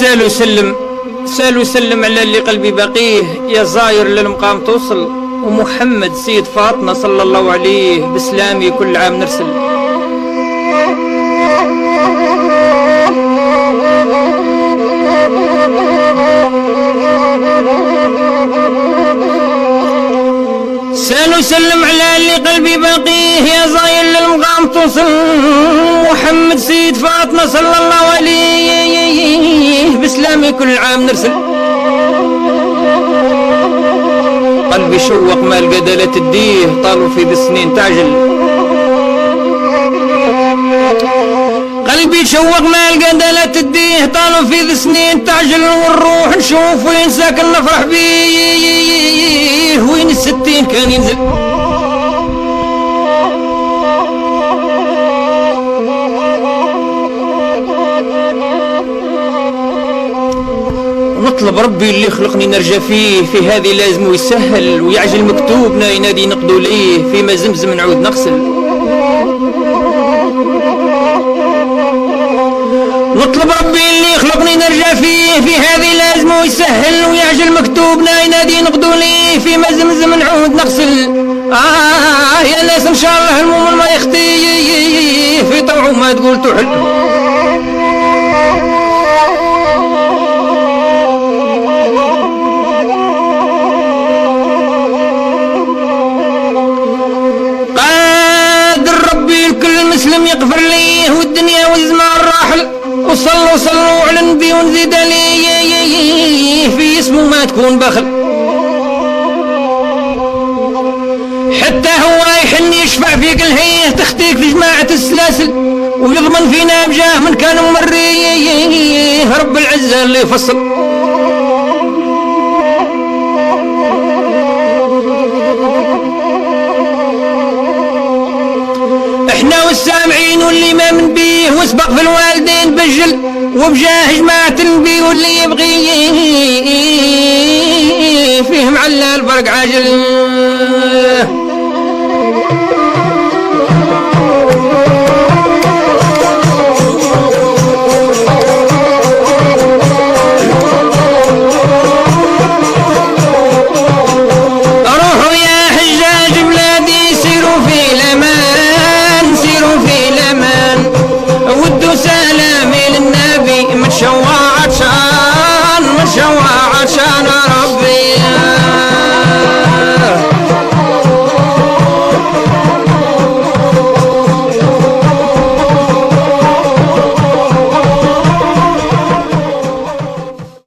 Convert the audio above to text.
سال وسلم على اللي قلبي باقيه، يا زاير للمقام توصل، ومحمد سيد فاطمة صلى الله عليه بسلامي كل عام نرسل. سال وسلم على اللي قلبي باقيه، يا زاير للمقام توصل، محمد سيد فاطمة صلى الله عليه بسلامي كل عام نرسل. قلبي شوق ما القدلة تديه، طالوا في بالسنين تعجل. قلبي شوق ما القدلة تديه، طالوا في بالسنين تعجل. ونروح نشوف وين ساكن نفرح بيه، وين الستين كان ينزل. نطلب ربي اللي خلقني نرجى فيه، في هذه لازم ويسهل، ويعجل مكتوبنا ينادي نقضوا ليه، فيما زمزم نعود نغسل. نطلب ربي اللي خلقني نرجى فيه، في هذه لازم ويسهل، ويعجل مكتوبنا ينادي نقضوا ليه، فيما زمزم نعود نغسل. يا ناس ان شاء الله المؤمن ما يخطي، في طوعه ما تقول تحل. يغفر ليه والدنيا والزمان راحل، وصلوا على النبي ونزيد عليه، في اسمه ما تكون بخل. حتى هو يحن يشفع فيك الهيه، تختيك في جماعة السلاسل، ويضمن فينا بجاه من كان مريه، رب العزة اللي يفصل. احنا والسامعين واللي ما من بيه، وسبق في الوالدين بجل، وبجاه جماعة النبي واللي يبغي فيهم على الفرق عاجل.